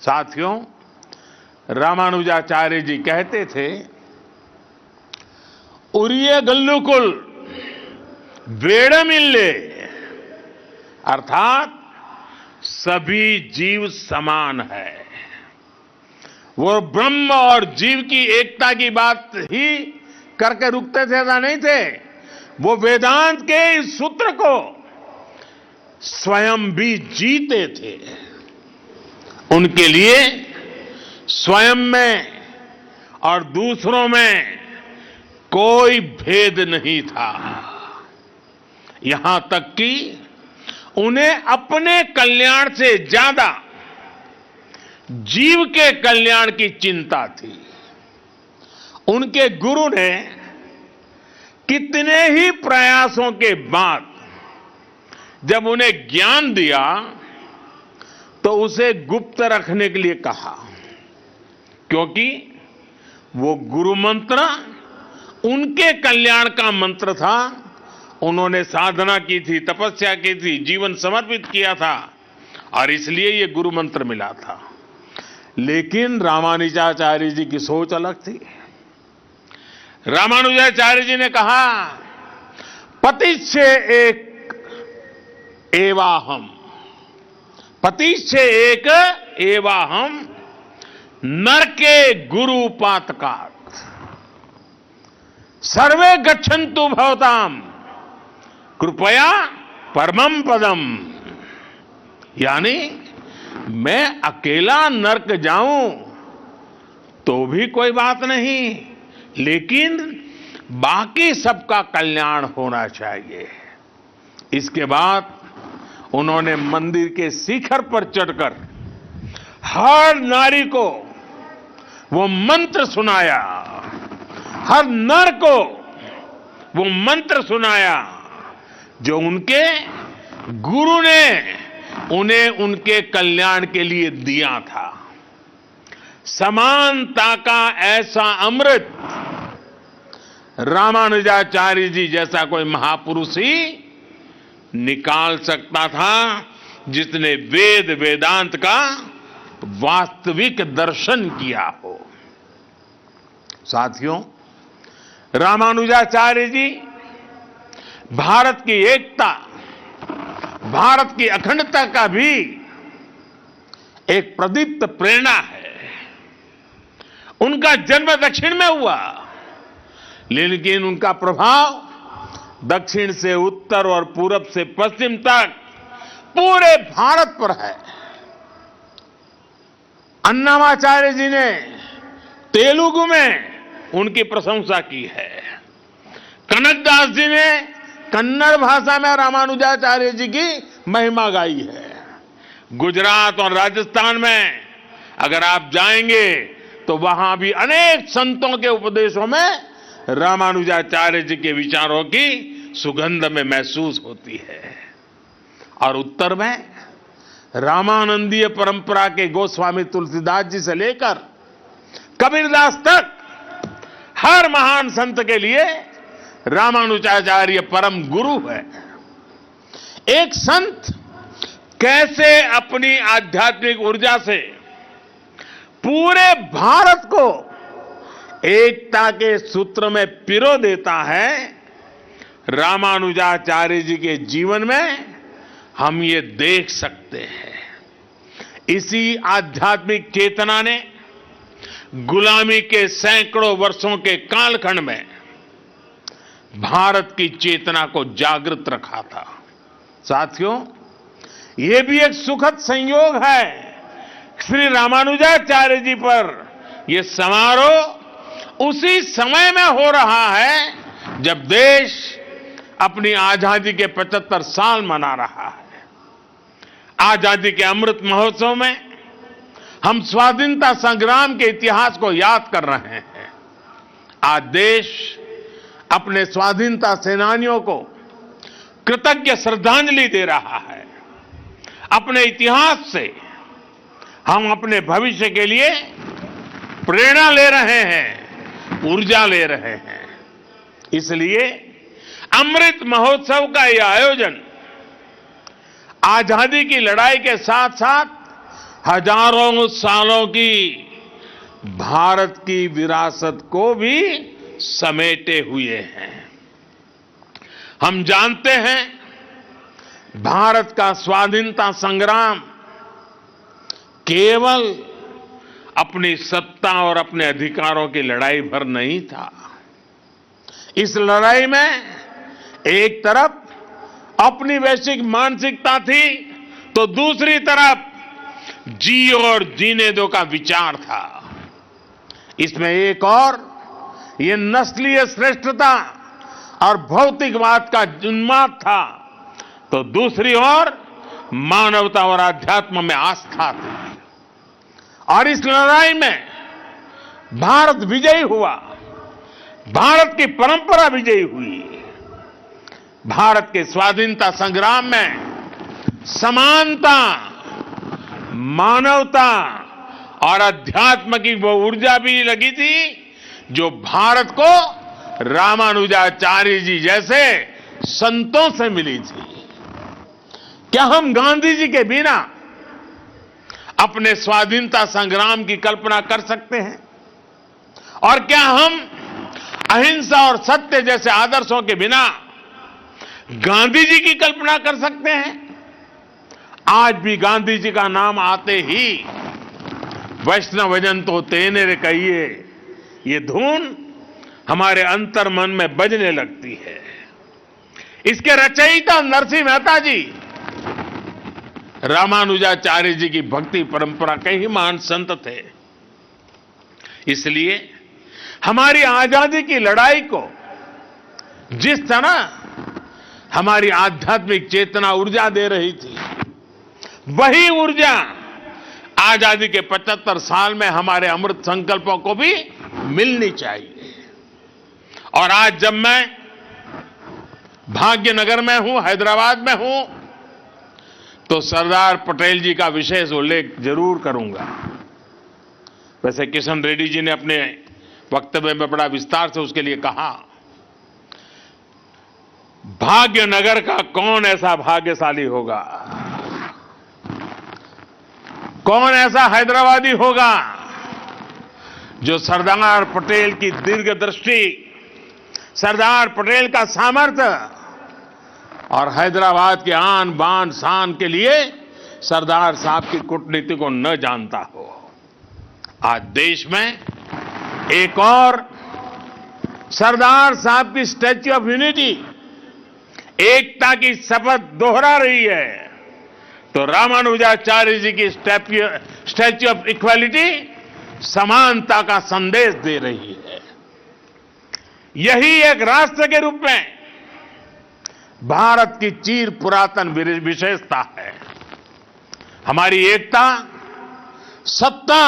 साथियों, रामानुजाचार्य जी कहते थे, उरिय गल्लुकुल वेड़मिल्ले, अर्थात सभी जीव समान है। वो ब्रह्म और जीव की एकता की बात ही करके रुकते थे, ऐसा नहीं थे। वो वेदांत के इस सूत्र को स्वयं भी जीते थे। उनके लिए स्वयं में और दूसरों में कोई भेद नहीं था। यहां तक कि उन्हें अपने कल्याण से ज्यादा जीव के कल्याण की चिंता थी। उनके गुरु ने कितने ही प्रयासों के बाद जब उन्हें ज्ञान दिया तो उसे गुप्त रखने के लिए कहा, क्योंकि वो गुरु मंत्र उनके कल्याण का मंत्र था। उन्होंने साधना की थी, तपस्या की थी, जीवन समर्पित किया था और इसलिए ये गुरु मंत्र मिला था। लेकिन रामानुजाचार्य जी की सोच अलग थी। रामानुजाचार्य जी ने कहा, पतिच्चे एक एवाहम, पतिच्चे एक एवाहम, नरके गुरु पातकात्, सर्वे गच्छन्तु भवताम कृपया परमम पदम। यानी मैं अकेला नरक जाऊं तो भी कोई बात नहीं, लेकिन बाकी सबका कल्याण होना चाहिए। इसके बाद उन्होंने मंदिर के शिखर पर चढ़कर हर नारी को वो मंत्र सुनाया, हर नर को वो मंत्र सुनाया जो उनके गुरु ने उन्हें उनके कल्याण के लिए दिया था। समानता का ऐसा अमृत रामानुजाचार्य जी जैसा कोई महापुरुष ही निकाल सकता था, जिसने वेद वेदांत का वास्तविक दर्शन किया हो। साथियों, रामानुजाचार्य जी भारत की एकता, भारत की अखंडता का भी एक प्रदीप्त प्रेरणा है। उनका जन्म दक्षिण में हुआ, लेकिन उनका प्रभाव दक्षिण से उत्तर और पूरब से पश्चिम तक पूरे भारत पर है। अन्नामाचार्य जी ने तेलुगु में उनकी प्रशंसा की है। कनकदास जी ने कन्नड़ भाषा में रामानुजाचार्य जी की महिमा गाई है। गुजरात और राजस्थान में अगर आप जाएंगे तो वहां भी अनेक संतों के उपदेशों में रामानुजाचार्य जी के विचारों की सुगंध में महसूस होती है। और उत्तर में रामानंदीय परंपरा के गोस्वामी तुलसीदास जी से लेकर कबीरदास तक हर महान संत के लिए रामानुजाचार्य परम गुरु है। एक संत कैसे अपनी आध्यात्मिक ऊर्जा से पूरे भारत को एकता के सूत्र में पिरो देता है, रामानुजाचार्य जी के जीवन में हम ये देख सकते हैं। इसी आध्यात्मिक चेतना ने गुलामी के सैकड़ों वर्षों के कालखंड में भारत की चेतना को जागृत रखा था। साथियों, यह भी एक सुखद संयोग है, श्री रामानुजाचार्य जी पर यह समारोह उसी समय में हो रहा है जब देश अपनी आजादी के 75 साल मना रहा है। आजादी के अमृत महोत्सव में हम स्वाधीनता संग्राम के इतिहास को याद कर रहे हैं। आज देश अपने स्वाधीनता सेनानियों को कृतज्ञ श्रद्धांजलि दे रहा है। अपने इतिहास से हम अपने भविष्य के लिए प्रेरणा ले रहे हैं, ऊर्जा ले रहे हैं। इसलिए अमृत महोत्सव का यह आयोजन आजादी की लड़ाई के साथ साथ हजारों सालों की भारत की विरासत को भी समेटे हुए हैं। हम जानते हैं भारत का स्वाधीनता संग्राम केवल अपनी सत्ता और अपने अधिकारों की लड़ाई भर नहीं था। इस लड़ाई में एक तरफ अपनी वैश्विक मानसिकता थी तो दूसरी तरफ जी और जीने दो का विचार था। इसमें एक और ये नस्लीय श्रेष्ठता और भौतिकवाद का उन्माद था तो दूसरी ओर मानवता और आध्यात्म में आस्था थी। और इस लड़ाई में भारत विजयी हुआ, भारत की परंपरा विजयी हुई। भारत के स्वाधीनता संग्राम में समानता, मानवता और अध्यात्म की वो ऊर्जा भी लगी थी जो भारत को रामानुजाचार्य जी जैसे संतों से मिली थी। क्या हम गांधी जी के बिना अपने स्वाधीनता संग्राम की कल्पना कर सकते हैं? और क्या हम अहिंसा और सत्य जैसे आदर्शों के बिना गांधी जी की कल्पना कर सकते हैं? आज भी गांधी जी का नाम आते ही वैष्णवजन तो तेने रे कहिए, ये धुन हमारे अंतर मन में बजने लगती है। इसके रचयिता नरसिंह मेहता जी रामानुजाचार्य जी की भक्ति परंपरा के ही महान संत थे। इसलिए हमारी आजादी की लड़ाई को जिस तरह हमारी आध्यात्मिक चेतना ऊर्जा दे रही थी, वही ऊर्जा आजादी के 75 साल में हमारे अमृत संकल्पों को भी मिलनी चाहिए। और आज जब मैं भाग्यनगर में हूं, हैदराबाद में हूं, तो सरदार पटेल जी का विशेष उल्लेख जरूर करूंगा। वैसे किशन रेड्डी जी ने अपने वक्तव्य में बड़ा विस्तार से उसके लिए कहा। भाग्यनगर का कौन ऐसा भाग्यशाली होगा, कौन ऐसा हैदराबादी होगा जो सरदार पटेल की दीर्घदृष्टि, सरदार पटेल का सामर्थ्य और हैदराबाद के आन बान शान के लिए सरदार साहब की कूटनीति को न जानता हो। आज देश में एक और सरदार साहब की स्टैच्यू ऑफ यूनिटी एकता की शपथ दोहरा रही है, तो रामानुजाचार्य जी की स्टैच्यू ऑफ इक्वालिटी समानता का संदेश दे रही है। यही एक राष्ट्र के रूप में भारत की चिर पुरातन विशेषता है। हमारी एकता सत्ता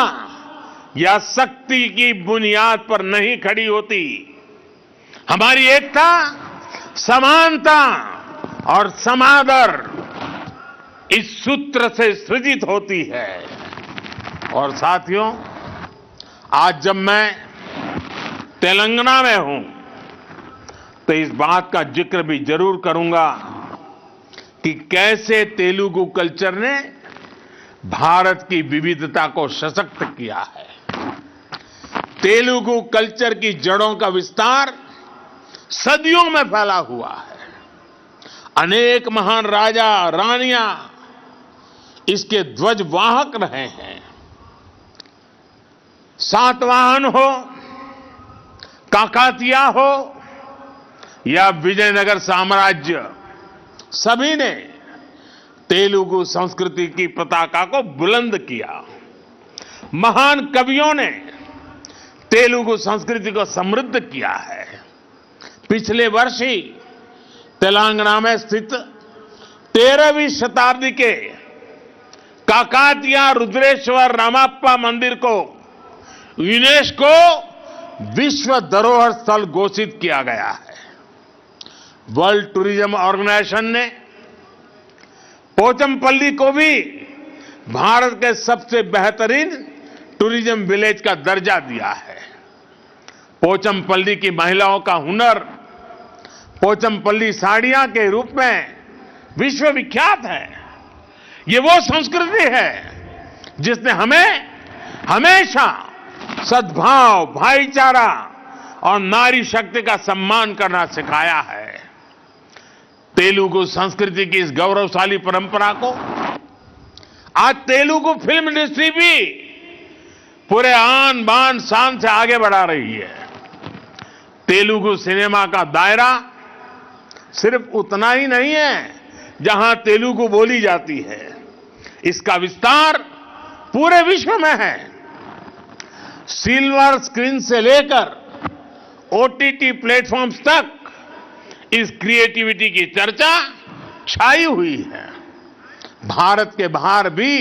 या शक्ति की बुनियाद पर नहीं खड़ी होती। हमारी एकता समानता और समादर इस सूत्र से सृजित होती है। और साथियों, आज जब मैं तेलंगाना में हूं तो इस बात का जिक्र भी जरूर करूंगा कि कैसे तेलुगु कल्चर ने भारत की विविधता को सशक्त किया है। तेलुगु कल्चर की जड़ों का विस्तार सदियों में फैला हुआ है। अनेक महान राजा रानियां इसके ध्वजवाहक रहे हैं। सातवाहन हो, काकातिया हो या विजयनगर साम्राज्य, सभी ने तेलुगु संस्कृति की पताका को बुलंद किया। महान कवियों ने तेलुगु संस्कृति को समृद्ध किया है। पिछले वर्ष ही तेलंगाना में स्थित 13वीं शताब्दी के काकातिया रुद्रेश्वर रामाप्पा मंदिर को यूनेस्को विश्व धरोहर स्थल घोषित किया गया है। वर्ल्ड टूरिज्म ऑर्गेनाइजेशन ने पोचमपल्ली को भी भारत के सबसे बेहतरीन टूरिज्म विलेज का दर्जा दिया है। पोचमपल्ली की महिलाओं का हुनर पोचमपल्ली साड़ियां के रूप में विश्व विख्यात है। ये वो संस्कृति है जिसने हमें हमेशा सद्भाव, भाईचारा और नारी शक्ति का सम्मान करना सिखाया है। तेलुगु संस्कृति की इस गौरवशाली परंपरा को आज तेलुगु फिल्म इंडस्ट्री भी पूरे आन बान शान से आगे बढ़ा रही है। तेलुगु सिनेमा का दायरा सिर्फ उतना ही नहीं है जहां तेलुगु बोली जाती है, इसका विस्तार पूरे विश्व में है। सिल्वर स्क्रीन से लेकर ओटीटी प्लेटफॉर्म्स तक इस क्रिएटिविटी की चर्चा छाई हुई है। भारत के बाहर भी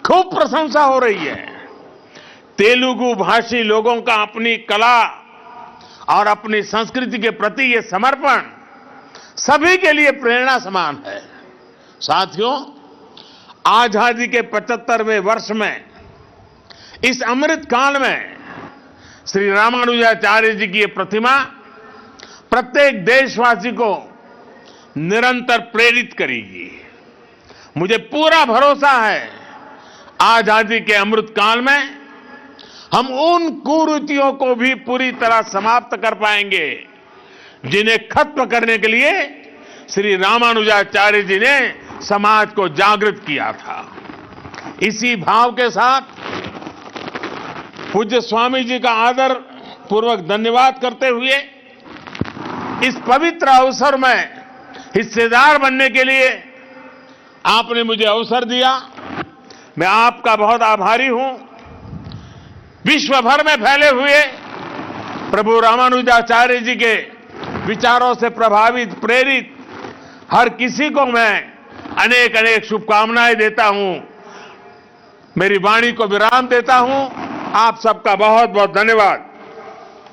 खूब प्रशंसा हो रही है। तेलुगु भाषी लोगों का अपनी कला और अपनी संस्कृति के प्रति ये समर्पण सभी के लिए प्रेरणा समान है। साथियों, आजादी के 75वें वर्ष में इस अमृत काल में श्री रामानुजाचार्य जी की ये प्रतिमा प्रत्येक देशवासी को निरंतर प्रेरित करेगी। मुझे पूरा भरोसा है आजादी के अमृत काल में हम उन कुरीतियों को भी पूरी तरह समाप्त कर पाएंगे जिन्हें खत्म करने के लिए श्री रामानुजाचार्य जी ने समाज को जागृत किया था। इसी भाव के साथ पूज्य स्वामी जी का आदर पूर्वक धन्यवाद करते हुए इस पवित्र अवसर में हिस्सेदार बनने के लिए आपने मुझे अवसर दिया। मैं आपका बहुत आभारी हूं। विश्व भर में फैले हुए प्रभु रामानुजाचार्य जी के विचारों से प्रभावित, प्रेरित हर किसी को मैं अनेक अनेक शुभकामनाएं देता हूं। मेरी वाणी को विराम देता हूं। आप सबका बहुत बहुत धन्यवाद।